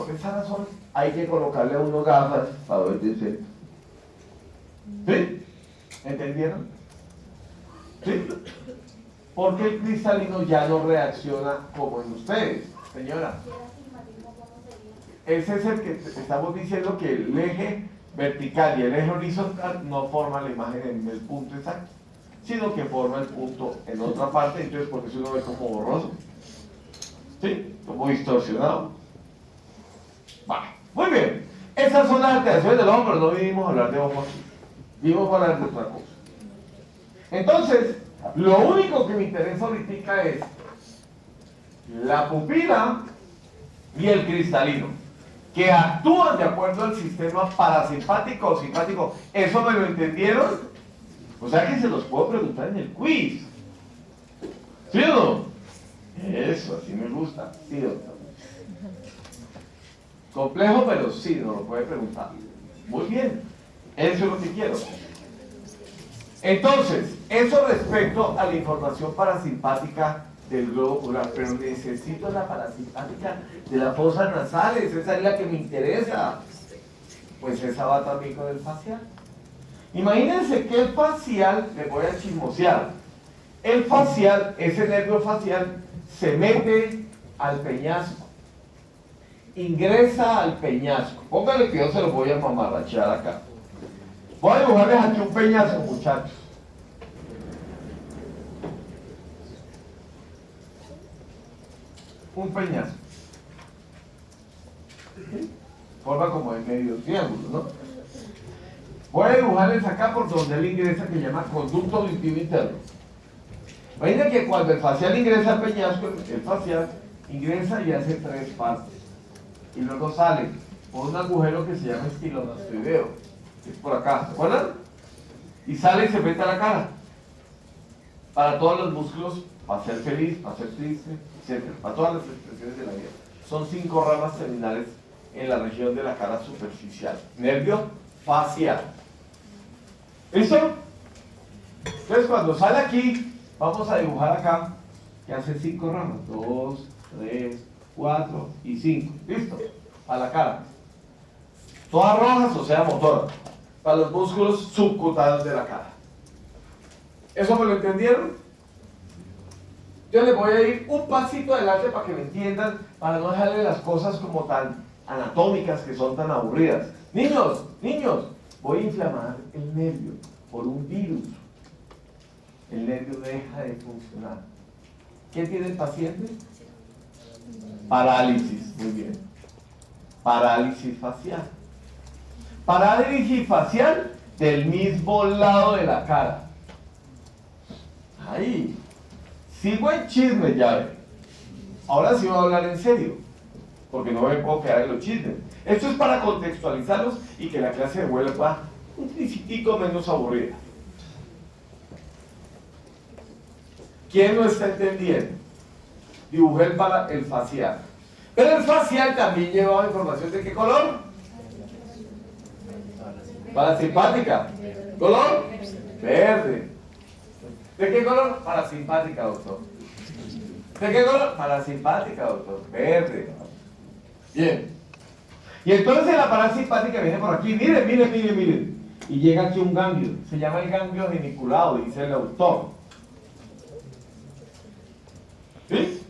por esa razón hay que colocarle a uno gafas para ver de cerca. ¿Sí? ¿Entendieron? ¿Sí? Porque el cristalino ya no reacciona como en ustedes, señora. Ese es el que estamos diciendo que el eje vertical y el eje horizontal no forman la imagen en el punto exacto, sino que forma el punto en otra parte, entonces por eso uno ve como borroso, ¿sí? Como distorsionado. Va, muy bien. Esas son las alteraciones del ojo, pero no vinimos a hablar de ojo aquí, vinimos a hablar de otra cosa. Entonces, lo único que me interesa ahorita es la pupila y el cristalino, que actúan de acuerdo al sistema parasimpático o simpático. ¿Eso me lo entendieron? O sea que se los puedo preguntar en el quiz. ¿Sí o no? Eso, así me gusta. Sí, doctor. Complejo, pero sí, nos lo puede preguntar. Muy bien. Eso es lo que quiero. Entonces, eso respecto a la información parasimpática del globo ocular, pero necesito la parasimpática de las fosas nasales, esa es la que me interesa. Pues esa va también con el facial. Imagínense que el facial, les voy a chismosear, el facial, ese nervio facial, se mete al peñasco, ingresa al peñasco. Póngale que yo se lo voy a mamarrachear acá. Voy a dibujarles aquí un peñasco, muchachos. Un peñasco. Forma como de medio triángulo, ¿no? Voy a dibujarles acá por donde él ingresa, que se llama conducto auditivo interno. Imaginen que cuando el facial ingresa al peñasco, el facial ingresa y hace tres partes. Y luego sale por un agujero que se llama estilomastoideo, que es por acá, ¿se acuerdan? Y sale y se mete a la cara. Para todos los músculos, para ser feliz, para ser triste, etc. Para todas las expresiones de la vida. Son 5 ramas terminales en la región de la cara superficial. Nervio facial. ¿Listo? Entonces cuando sale aquí, vamos a dibujar acá, que hace 5 ramas. 2, 3, 4 y 5. ¿Listo? A la cara. Todas rojas, o sea, motor. Para los músculos subcutáneos de la cara. ¿Eso me lo entendieron? Yo les voy a ir un pasito adelante para que me entiendan, para no dejarle las cosas como tan anatómicas que son tan aburridas. Niños, voy a inflamar el nervio por un virus. El nervio deja de funcionar. ¿Qué tiene el paciente? Parálisis, muy bien. Parálisis facial. Parálisis facial del mismo lado de la cara. Ahí. Sigo en chisme, ya ve. Ahora sí voy a hablar en serio, porque no me puedo quedar en los chismes. Esto es para contextualizarlos y que la clase vuelva un poquitico menos aburrida. ¿Quién no está entendiendo? Dibujé el facial. Pero el facial también llevaba información de qué color. Parasimpática. ¿Color? Verde. ¿De qué color? Parasimpática, doctor. ¿De qué color? Parasimpática, doctor. Verde. Bien. Y entonces la parasimpática viene por aquí. Miren. Y llega aquí un ganglio. Se llama el ganglio geniculado, dice el autor. ¿Sí?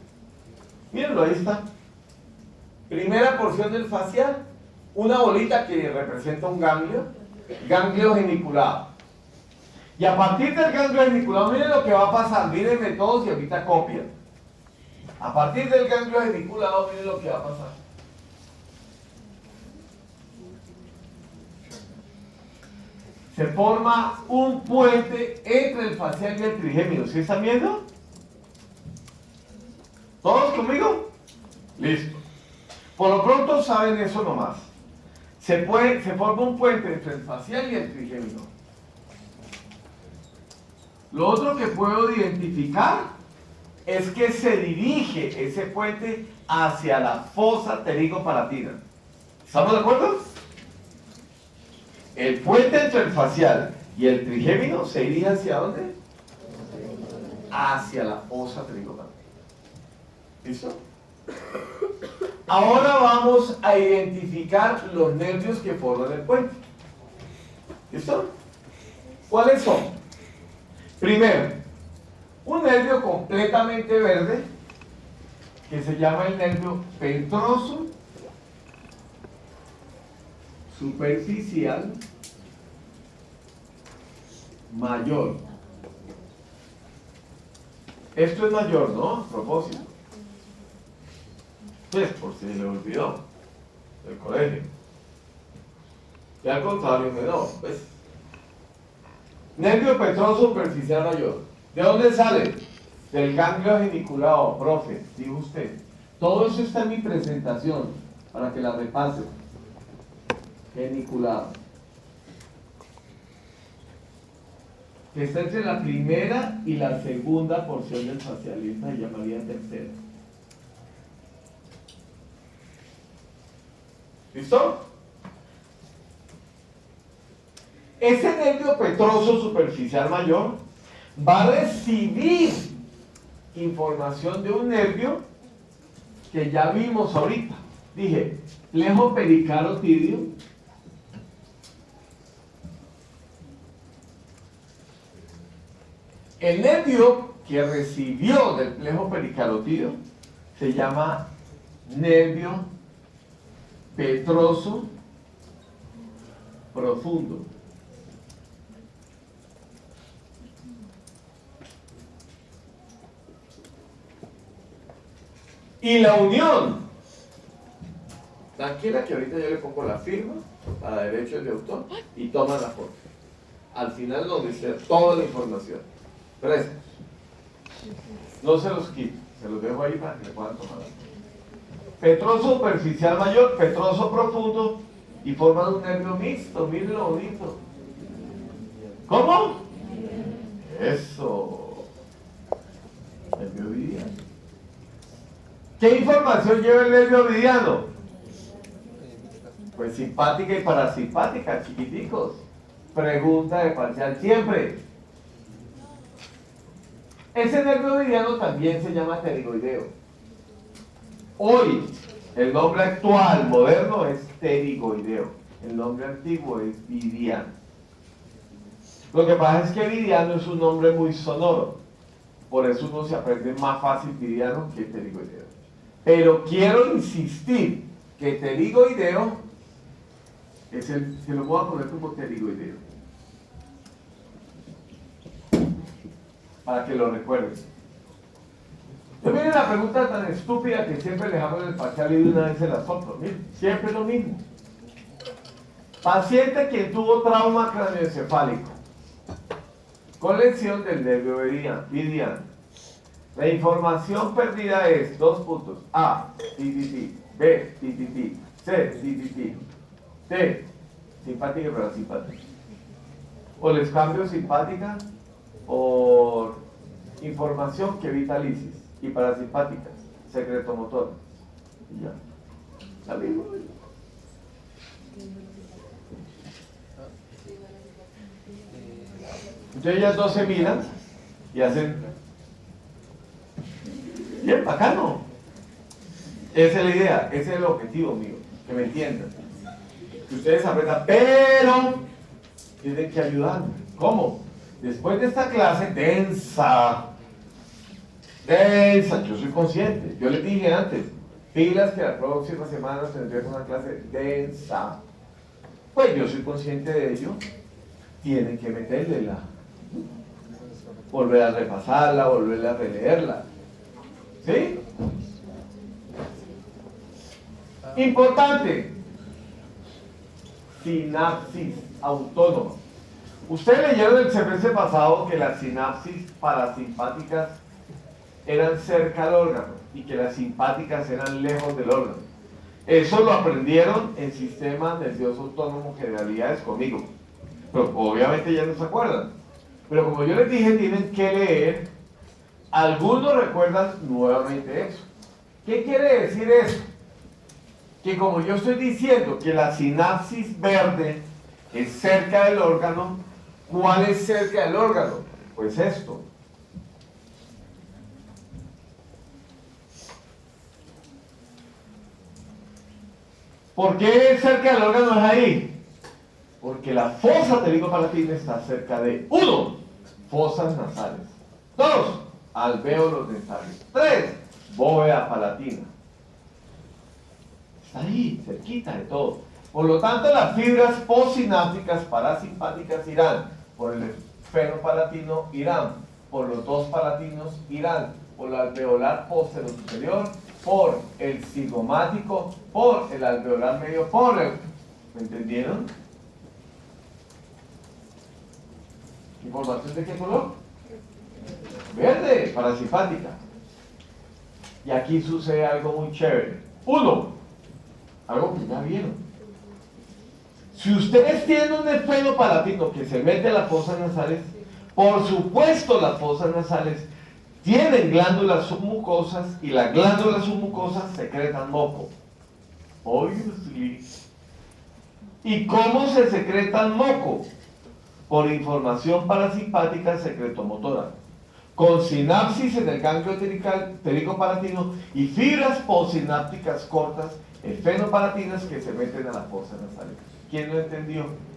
Mírenlo, ahí está. Primera porción del facial. Una bolita que representa un ganglio geniculado. Y a partir del ganglio geniculado, miren lo que va a pasar, mírenme todos y ahorita copian. A partir del ganglio geniculado, miren lo que va a pasar. Se forma un puente entre el facial y el trigémino. ¿Sí están viendo? ¿Todos conmigo? Listo. Por lo pronto saben eso nomás. Se forma un puente entre el facial y el trigémino. Lo otro que puedo identificar es que se dirige ese puente hacia la fosa pterigopalatina. ¿Estamos de acuerdo? El puente entre el facial y el trigémino se dirige ¿hacia dónde? Hacia la fosa pterigopalatina. ¿Listo? Ahora vamos a identificar los nervios que forman el puente. ¿Listo? ¿Cuáles son? Primero, un nervio completamente verde que se llama el nervio petroso superficial mayor. Esto es mayor, ¿no? A propósito. Pues por si le olvidó del colegio. Y al contrario, menor. Pues. Nervio petroso superficial mayor. ¿De dónde sale? Del ganglio geniculado, profe, dijo usted. Todo eso está en mi presentación, para que la repase. Geniculado. Que está entre la primera y la segunda porción del facialismo, se llamaría tercera. ¿Listo? Ese nervio petroso superficial mayor va a recibir información de un nervio que ya vimos ahorita. Dije, plejo pericarotídeo, el nervio que recibió del plejo pericarotídeo se llama nervio petroso profundo. Y la unión, tranquila que ahorita yo le pongo la firma para derechos de autor y toma la foto. Al final nos dice toda la información. Presta. No se los quito, se los dejo ahí para que le puedan tomar. Petroso superficial mayor, petroso profundo y forman un nervio mixto, miren lo bonito. ¿Cómo? Eso. Nervio ovidiano. ¿Qué información lleva el nervio ovidiano? Pues simpática y parasimpática, chiquiticos. Pregunta de parcial siempre. Ese nervio ovidiano también se llama pterigoideo. Hoy, el nombre actual, moderno, es pterigoideo. El nombre antiguo es vidiano. Lo que pasa es que vidiano es un nombre muy sonoro. Por eso uno se aprende más fácil vidiano que pterigoideo. Pero quiero insistir que pterigoideo es se lo voy a poner como pterigoideo. Para que lo recuerden. Yo miren la pregunta tan estúpida que siempre les hago en el parcial y de una vez se las otras. Miren, siempre lo mismo. Paciente quien tuvo trauma craneoencefálico con lesión del nervio vidiano. La información perdida es 2 puntos. A, TTT, B, TTT, C, TTT, D, simpática y parasimpática. O les cambio simpática por información que evita lisis y parasimpáticas, secretomotor. Y ya. ¿Salimos? Entonces ellas dos se miran y hacen bien bacano. Esa es la idea, ese es el objetivo mío, que me entiendan. Que ustedes aprendan, pero tienen que ayudarme. ¿Cómo? Después de esta clase densa, yo soy consciente. Yo les dije antes, pilas que la próxima semana tendremos una clase densa. Pues yo soy consciente de ello. Tienen que meterle volver a repasarla, volver a releerla. ¿Sí? Importante. Sinapsis autónoma. Ustedes leyeron el semestre pasado que las sinapsis parasimpáticas eran cerca al órgano y que las simpáticas eran lejos del órgano. Eso lo aprendieron en sistema nervioso autónomo generalidades conmigo. Pero obviamente ya no se acuerdan. Pero como yo les dije, tienen que leer. Algunos recuerdan nuevamente eso. ¿Qué quiere decir eso? Que como yo estoy diciendo que la sinapsis verde es cerca del órgano, ¿cuál es cerca del órgano? Pues esto. ¿Por qué cerca del órgano es ahí? Porque la fosa pterigo-palatina está cerca de 1. Fosas nasales. 2. Alvéolos dentales. 3. Bóveda palatina. Está ahí, cerquita de todo. Por lo tanto, las fibras postsinápticas parasimpáticas irán por el esfenopalatino, irán por los dos palatinos, irán por el alveolar posterior superior, por el cigomático, por el alveolar medio, por el... ¿Me entendieron? ¿Información de qué color? Verde, parasimpática. Y aquí sucede algo muy chévere. 1. Algo que ya vieron. Si ustedes tienen un esfenopalatino que se mete a las fosas nasales, por supuesto las fosas nasales tienen glándulas submucosas y las glándulas submucosas secretan moco. Obviously. ¿Y cómo se secreta el moco? Por información parasimpática secretomotora, con sinapsis en el ganglio pterigopalatino y fibras postsinápticas cortas, esfenopalatinas, que se meten a las fosas nasales. ¿Quién lo entendió?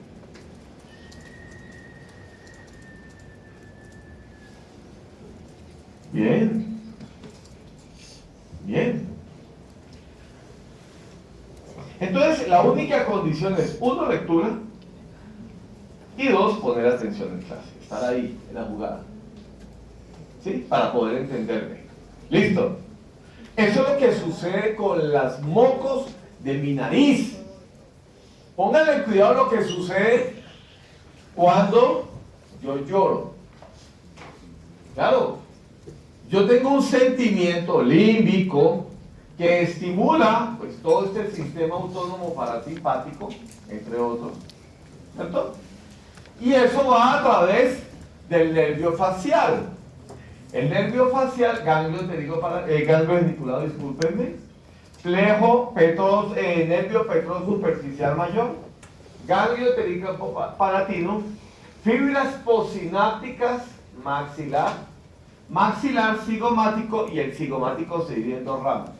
Bien. Bien. Entonces, la única condición es, 1, lectura, y 2, poner atención en clase, estar ahí en la jugada, ¿sí? Para poder entenderme. ¿Listo? Eso es lo que sucede con las mocos de mi nariz. Pónganle cuidado lo que sucede cuando yo lloro. Claro, yo tengo un sentimiento límbico que estimula pues todo este sistema autónomo parasimpático, entre otros, ¿cierto? Y eso va a través del nervio facial. El nervio facial, ganglio geniculado, discúlpenme, nervio petroso superficial mayor, ganglio pterigopalatino, fibras postsinápticas maxilar cigomático, y el cigomático se divide en 2 ramas.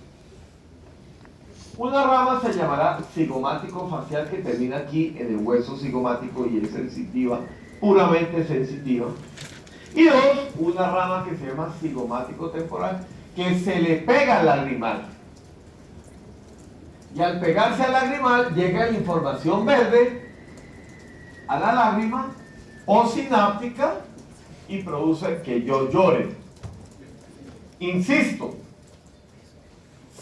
Una rama se llamará cigomático facial, que termina aquí en el hueso cigomático y es sensitiva, puramente sensitiva. Y 2, una rama que se llama cigomático temporal, que se le pega al lagrimal. Y al pegarse al lagrimal llega la información verde a la lágrima postsináptica y produce que yo llore. Insisto,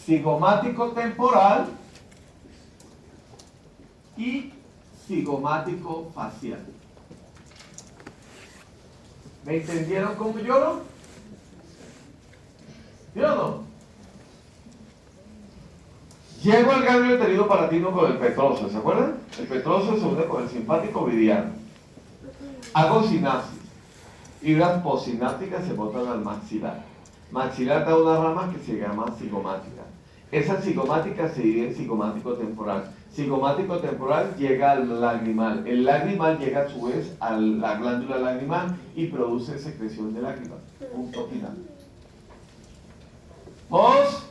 cigomático temporal y cigomático facial. ¿Me entendieron cómo lloro? ¿Sí o no? Llego al ganglio pterigopalatino con el petroso, ¿se acuerdan? El petroso se une con el simpático vidiano. Hago sinapsis. Fibras postsinápticas se botan al maxilar. Maxilar da una rama que se llama cigomática. Esa cigomática se divide en cigomático temporal. Cigomático temporal llega al lagrimal. El lagrimal llega a su vez a la glándula lagrimal y produce secreción de lágrimas. Punto final. ¿Vos?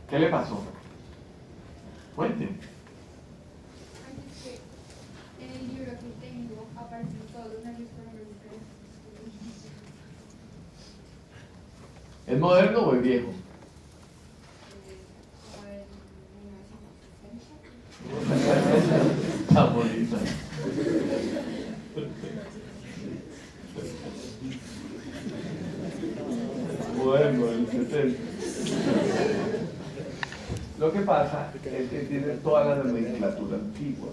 ¿Qué le pasó? Cuente. En el libro que tengo aparecen todos los nervios coronarios. ¿Es moderno o es viejo? Está bonita. Moderno, el 70. Lo que pasa es que tiene toda la nomenclatura antigua.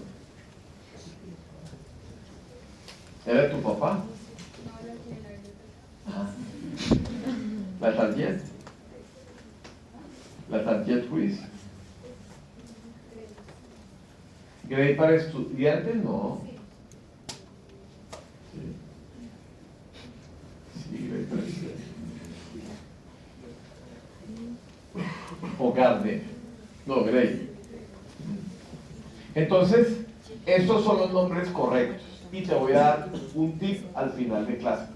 ¿Era tu papá? La tarjeta. La tarjeta quiz. ¿Grade para estudiantes? No. Sí, grade para estudiantes. O Gardner. No, Grade. Entonces, estos son los nombres correctos. Y te voy a dar un tip al final de clase.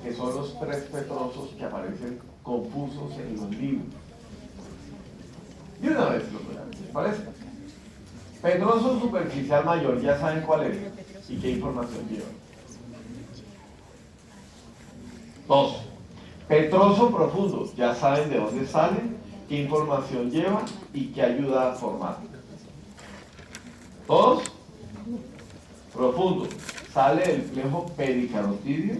que son los tres petrosos que aparecen confusos en los libros. Y una vez lo miramos, ¿les parece? Petroso superficial mayor, ya saben cuál es y qué información lleva. 2. Petroso profundo, ya saben de dónde sale, qué información lleva y qué ayuda a formar. 2. Profundo, sale del flejo pericarotidio.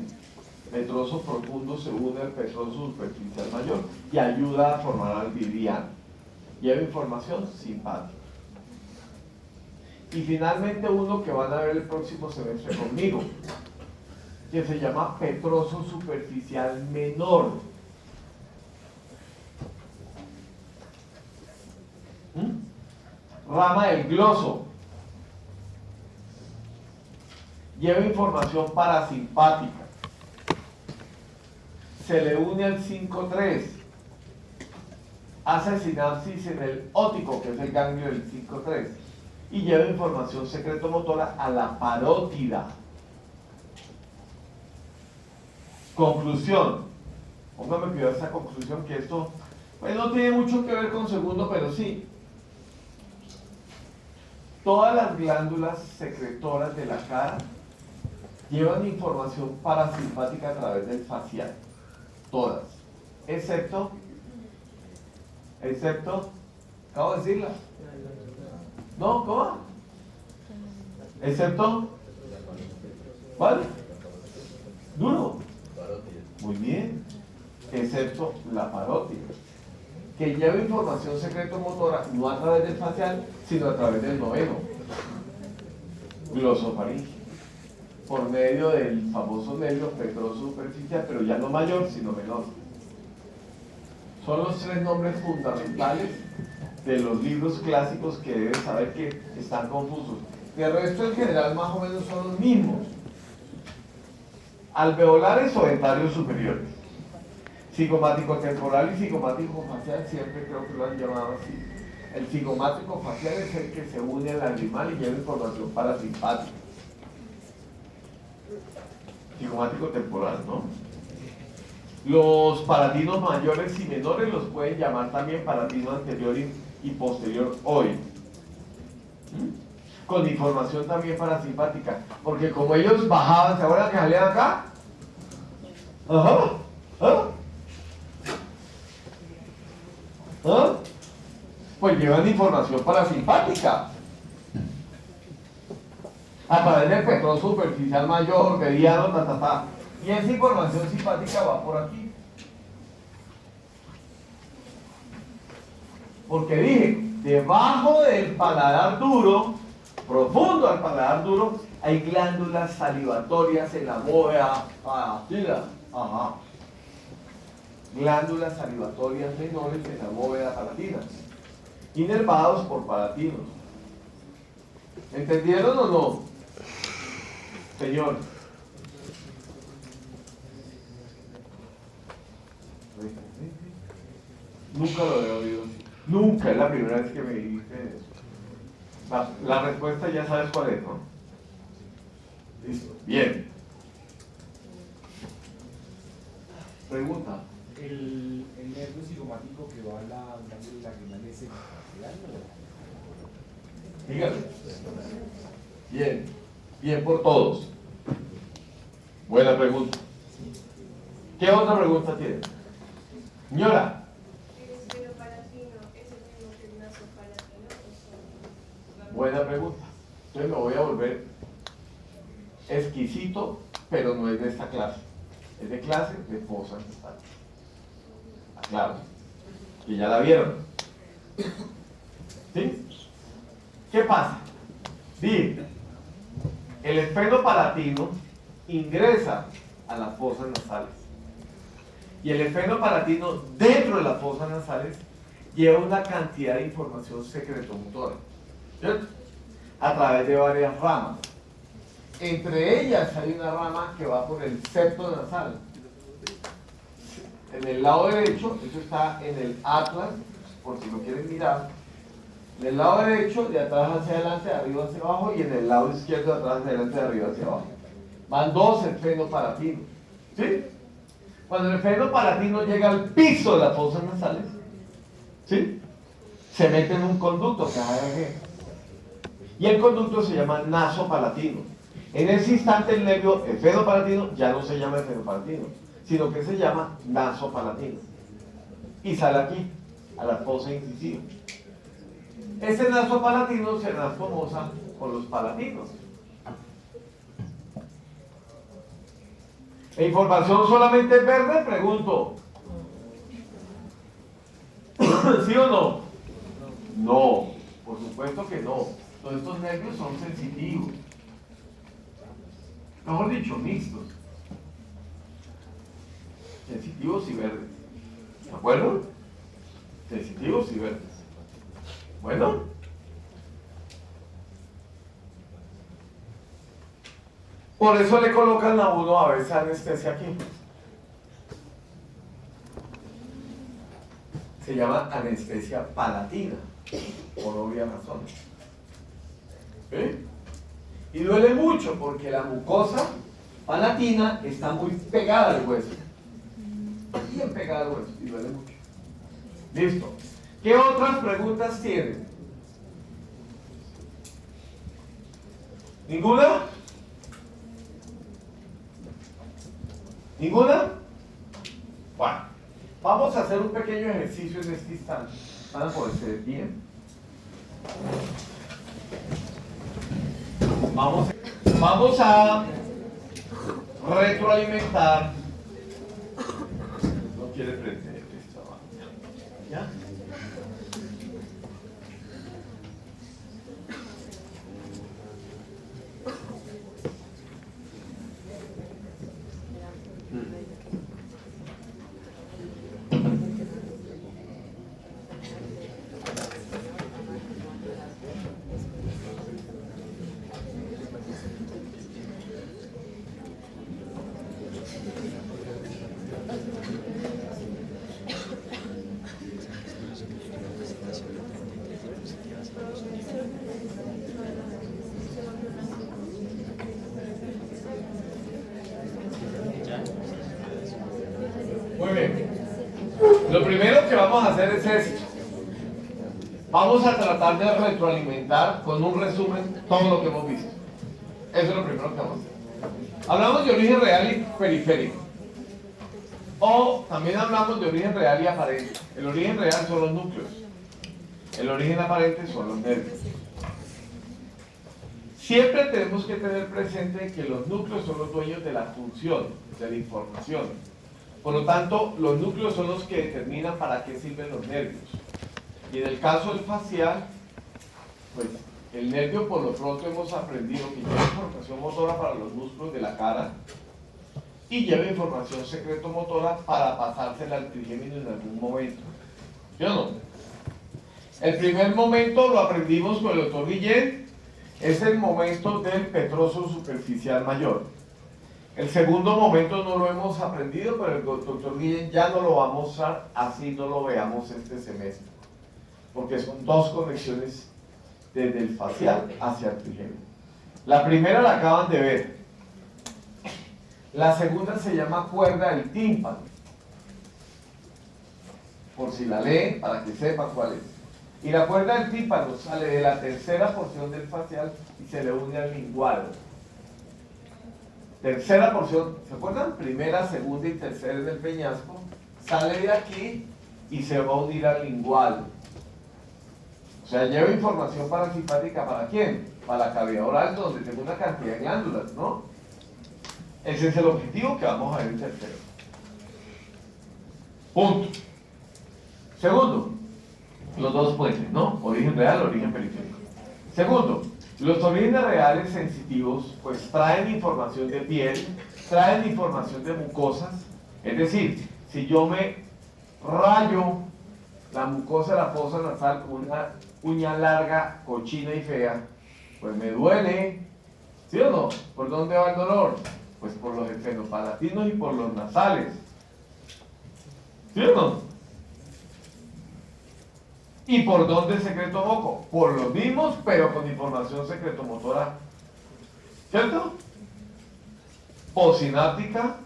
Petroso profundo se une al petroso superficial mayor y ayuda a formar al viviano. Lleva información simpática. Y finalmente uno que van a ver el próximo semestre conmigo, que se llama petroso superficial menor. Rama del gloso. Lleva información parasimpática. Se le une al 5-3. Hace sinapsis en el óptico, que es el ganglio del 5-3. Y lleva información secretomotora a la parótida. Conclusión. Póngame cuidado esta conclusión, que esto pues no tiene mucho que ver con segundo, pero sí. Todas las glándulas secretoras de la cara llevan información parasimpática a través del facial. Todas. Excepto, acabo de decirla. No, ¿cómo? Excepto, ¿cuál? Duro. Muy bien. Excepto la parótida, que lleva información secretomotora no a través del facial, sino a través del noveno, glosofaringeo, por medio del famoso nervio petroso superficial, pero ya no mayor, sino menor. Son los tres nombres fundamentales de los libros clásicos que deben saber que están confusos. De resto, en general, más o menos son los mismos. Alveolares o dentarios superiores. Cigomático temporal y cigomático facial, siempre creo que lo han llamado así. El cigomático facial es el que se une al lagrimal y lleva información parasimpática. Cigomático temporal, ¿no? Los palatinos mayores y menores los pueden llamar también palatino anterior y posterior hoy. Con información también parasimpática, porque como ellos bajaban, ¿se acuerdan que salían acá? Ajá, pues llevan información parasimpática a través del petrón superficial mayor, mediano, y esa información simpática va por aquí, porque dije, debajo del paladar duro, profundo al paladar duro, hay glándulas salivatorias en la bóveda palatina. Ajá. Glándulas salivatorias menores en la bóveda palatina, inervados por palatinos. ¿Entendieron o no? Señor. Nunca lo he oído. Nunca, es la primera vez que me dijiste eso. La respuesta ya sabes cuál es, ¿no? Listo. Bien. Pregunta. El nervio cigomático que va a la glándula lagrimal es el facial, ¿no? Dígame. Bien. Bien por todos. Buena pregunta. ¿Qué otra pregunta tiene? Señora. Buena pregunta. Entonces me voy a volver exquisito, pero no es de esta clase. Es de clase de fosa nasal. Aclaro. Que ya la vieron. ¿Sí? ¿Qué pasa? Dime, el esfenopalatino ingresa a las fosas nasales. Y el esfenopalatino dentro de las fosas nasales lleva una cantidad de información secretomotora, ¿cierto? A través de varias ramas. Entre ellas hay una rama que va por el septo nasal. En el lado derecho, eso está en el atlas, por si lo quieren mirar. En el lado derecho, de atrás hacia adelante, de arriba hacia abajo, y en el lado izquierdo, de atrás hacia adelante, de arriba hacia abajo. Van dos esfenopalatinos, ¿sí? Cuando el fenopalatino llega al piso de las fosas nasales, ¿sí? Se mete en un conducto que hay aquí. Y el conducto se llama nasopalatino. En ese instante el nervio efenopalatino ya no se llama efenopalatino, sino que se llama nasopalatino. Y sale aquí, a la fosa incisiva. Ese nasopalatino se anastomosa con los palatinos. ¿La información solamente es verde? Pregunto. ¿Sí o no? No, por supuesto que no. Todos estos nervios son sensitivos. Mejor dicho, mixtos. Sensitivos y verdes. ¿De acuerdo? Sensitivos y verdes. Bueno. Por eso le colocan a uno a veces anestesia aquí. Se llama anestesia palatina, por obvias razones. ¿Sí? Y duele mucho porque la mucosa palatina está muy pegada al hueso. Bien pegada al hueso y duele mucho. Listo. ¿Qué otras preguntas tienen? ¿Ninguna? ¿Ninguna? Bueno, vamos a hacer un pequeño ejercicio en este instante. Van a ponerse de pie. Vamos a retroalimentar. No quiere prender esta vaina. ¿Ya? Muy bien. Lo primero que vamos a hacer es esto. Vamos a tratar de retroalimentar con un resumen todo lo que hemos visto. Eso es lo primero que vamos a hacer. Hablamos de origen real y periférico. O también hablamos de origen real y aparente. El origen real son los núcleos. El origen aparente son los nervios. Siempre tenemos que tener presente que los núcleos son los dueños de la función, de la información. Por lo tanto, los núcleos son los que determinan para qué sirven los nervios. Y en el caso del facial, pues el nervio por lo pronto hemos aprendido que lleva información motora para los músculos de la cara y lleva información secretomotora para pasársela al trigémino en algún momento. ¿Sí o no? El primer momento lo aprendimos con el doctor Guillén, es el momento del petroso superficial mayor. El segundo momento no lo hemos aprendido, pero el doctor Guillén ya no lo va a mostrar, así no lo veamos este semestre. Porque son dos conexiones desde el facial hacia el trigémino. La primera la acaban de ver. La segunda se llama cuerda del tímpano. Por si la leen, para que sepan cuál es. Y la cuerda del tímpano sale de la tercera porción del facial y se le une al linguado. Tercera porción, ¿se acuerdan? Primera, segunda y tercera del peñasco, sale de aquí y se va a unir al lingual. O sea, lleva información parasimpática ¿para quién? Para la cavidad oral, donde tengo una cantidad de glándulas, ¿no? Ese es el objetivo que vamos a ver en tercero. Punto. Segundo, los dos puentes, ¿no? Origen real, origen periférico. Segundo, los orígenes reales sensitivos pues traen información de piel, traen información de mucosas, es decir, si yo me rayo la mucosa de la fosa nasal con una uña larga, cochina y fea, pues me duele, ¿sí o no? ¿Por dónde va el dolor? Pues por los esfenopalatinos y por los nasales, ¿sí o no? ¿Y por dónde secreto moco? Por los mismos, pero con información secretomotora, ¿cierto? Postsináptica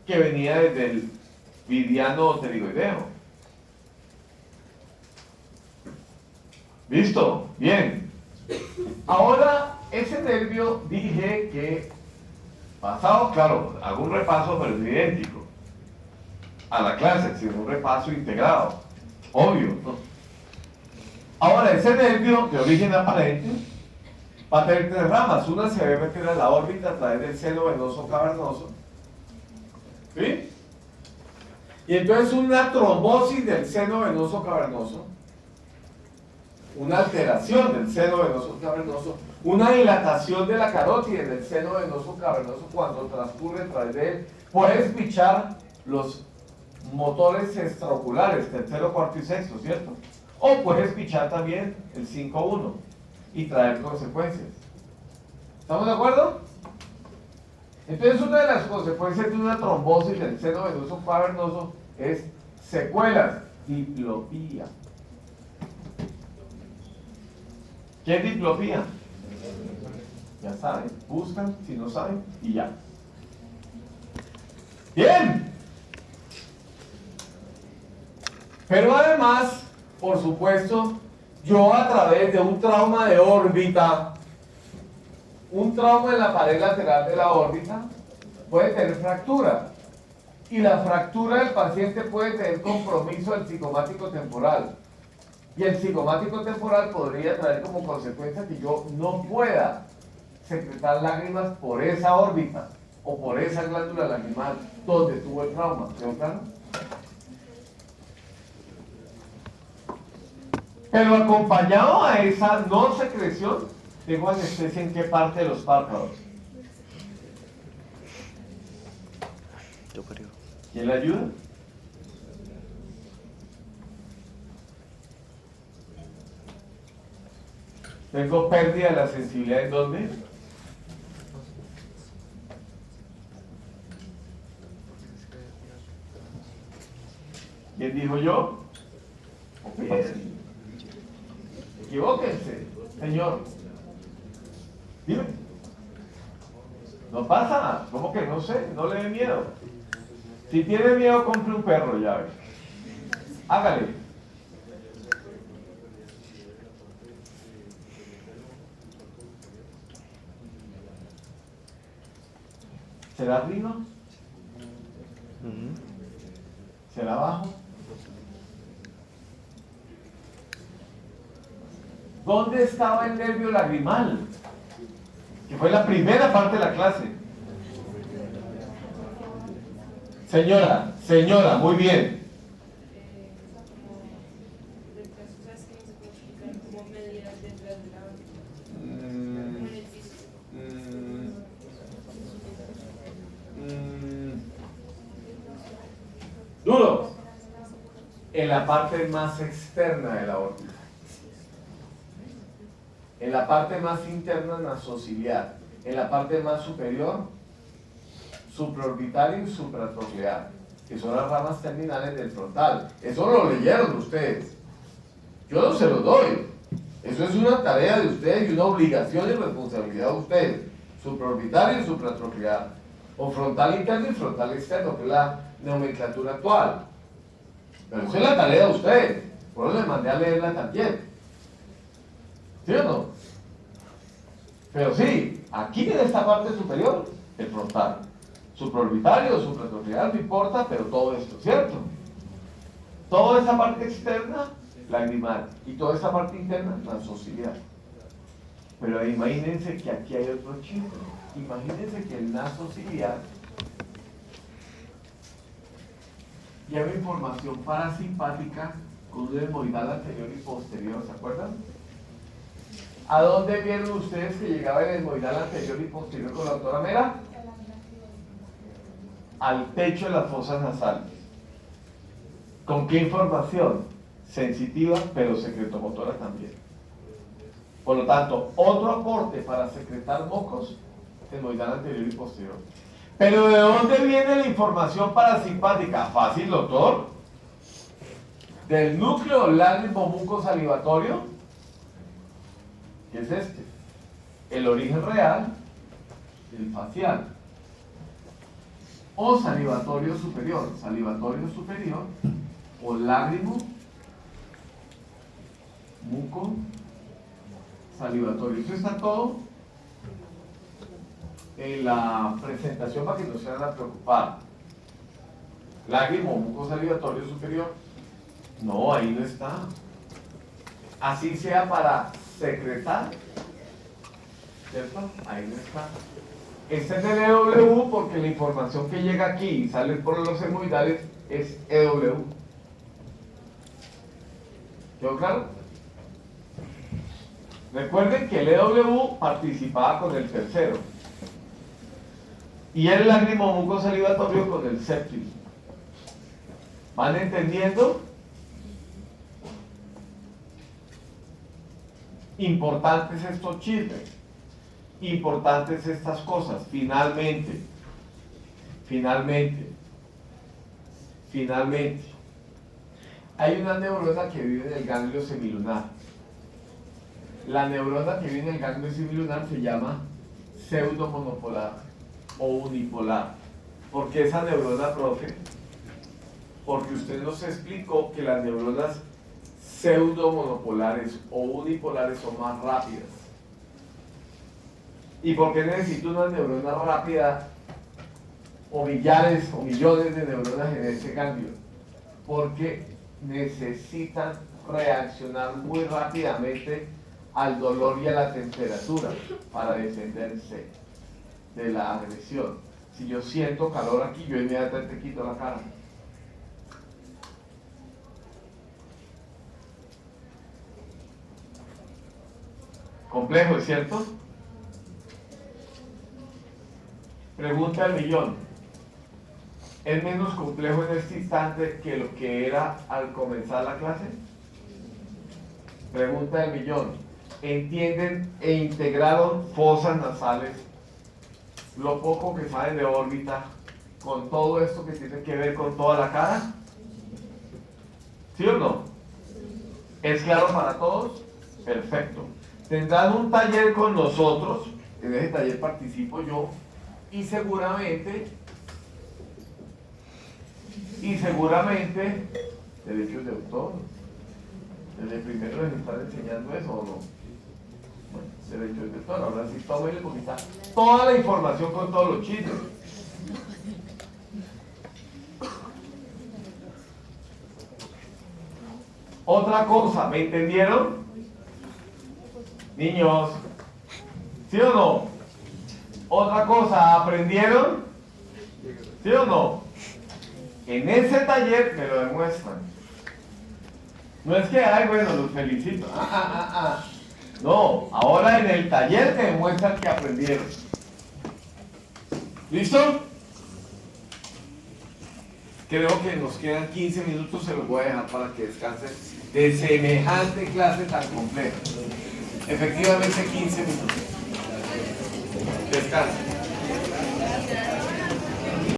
que venía desde el vidiano pterigoideo. ¿Listo? Bien. Ahora, ese nervio dije que, pasado, claro, hago un repaso, pero es idéntico a la clase, sino un repaso integrado. Obvio, ¿no? Ahora, ese nervio de origen aparente va a tener tres ramas. Una se debe meter a la órbita a través del seno venoso cavernoso. ¿Sí? Y entonces una trombosis del seno venoso cavernoso, una alteración del seno venoso cavernoso, una dilatación de la carótida en el seno venoso cavernoso cuando transcurre a través de él. Puedes pichar los motores extraoculares, tercero, cuarto y sexto, ¿cierto? O puedes pichar también el 5-1 y traer consecuencias. ¿Estamos de acuerdo? Entonces una de las consecuencias de una trombosis del seno venoso cavernoso es secuelas, diplopía. ¿Qué es diplopía? Ya saben, buscan, si no saben, y ya. Bien. Pero además, por supuesto, yo a través de un trauma de órbita, un trauma en la pared lateral de la órbita, puede tener fractura. Y la fractura del paciente puede tener compromiso del psicomático temporal. Y el psicomático temporal podría traer como consecuencia que yo no pueda secretar lágrimas por esa órbita o por esa glándula lagrimal donde tuvo el trauma. ¿Quedó claro? Pero acompañado a esa no secreción, tengo anestesia en qué parte de los párpados. ¿Quién le ayuda? Tengo pérdida de la sensibilidad ¿en dónde? ¿Quién dijo yo? Bien. Equivóquense, señor. Dime. No pasa, ¿cómo que no sé? No le dé miedo. Si tiene miedo, compre un perro, ya ve. Hágale. ¿Será arriba? ¿Será abajo? ¿Dónde estaba el nervio lagrimal? Que fue la primera parte de la clase. Señora, muy bien. Duro. En la parte más externa de la órbita. En la parte más interna, nasociliar. En la parte más superior, supraorbitario y supratroclear, que son las ramas terminales del frontal. Eso lo leyeron ustedes. Yo no se lo doy. Eso es una tarea de ustedes y una obligación y responsabilidad de ustedes. Supraorbitario y supratroclear. O frontal interno y frontal externo, que es la nomenclatura actual. Pero esa es la tarea de ustedes. Por eso les mandé a leerla también. ¿Sí o no? Pero sí, aquí en esta parte superior, el frontal. Supraorbitario, supratroclear, no importa, pero todo esto, ¿cierto? Toda esa parte externa, lagrimal. Y toda esa parte interna, nasociliar. Pero imagínense que aquí hay otro chiste. Imagínense que el nasociliar lleva información parasimpática con un hemoidal anterior y posterior, ¿se acuerdan? ¿A dónde vieron ustedes que llegaba el hemoidal anterior y posterior con la doctora Mera? Al techo de las fosas nasales. ¿Con qué información? Sensitiva, pero secretomotora también. Por lo tanto, otro aporte para secretar mocos, hemoidal anterior y posterior. Pero ¿de dónde viene la información parasimpática? Fácil, doctor. Del núcleo lágrimo mucosalivatorio, que es este. El origen real, el facial. o salivatorio superior, o lágrimo, muco, salivatorio. Eso está todo en la presentación para que no se van a preocupar. Lágrimo, muco, salivatorio superior. No, ahí no está. Así sea para secretar, ¿cierto? Ahí no está. Este es el EW porque la información que llega aquí y sale por los hemoidales es EW. ¿Quedó claro? Recuerden que el EW participaba con el tercero y el lágrimo mucosalivatorio con el séptimo. ¿Van entendiendo? Importantes estos chismes, importantes estas cosas. Finalmente, hay una neurona que vive en el ganglio semilunar. La neurona que vive en el ganglio semilunar se llama pseudomonopolar o unipolar. ¿Por qué esa neurona, profe? Porque usted nos explicó que las neuronas pseudomonopolares o unipolares son más rápidas. ¿Y por qué necesito una neurona rápida o millares o millones de neuronas en ese ganglio? Porque necesitan reaccionar muy rápidamente al dolor y a la temperatura para defenderse de la agresión. Si yo siento calor aquí, yo inmediatamente quito la cara. Complejo, ¿es cierto? Pregunta del millón. ¿Es menos complejo en este instante que lo que era al comenzar la clase? Pregunta del millón. ¿Entienden e integraron fosas nasales, lo poco que saben de órbita, con todo esto que tiene que ver con toda la cara? ¿Sí o no? ¿Es claro para todos? Perfecto. Tendrán un taller con nosotros, en ese taller participo yo, y seguramente, derechos de autor, desde primero les están enseñando eso o no. Bueno, derechos de autor, ahora sí tómenle porque está toda la información con todos los chismes. Otra cosa, ¿me entendieron? Niños, ¿sí o no? Otra cosa, ¿aprendieron? ¿Sí o no? En ese taller me lo demuestran. No es que, ay, bueno, los felicito. No, ahora en el taller me demuestran que aprendieron. ¿Listo? Creo que nos quedan 15 minutos, se los voy a dejar para que descansen de semejante clase tan compleja. Efectivamente 15 minutos. Descansen.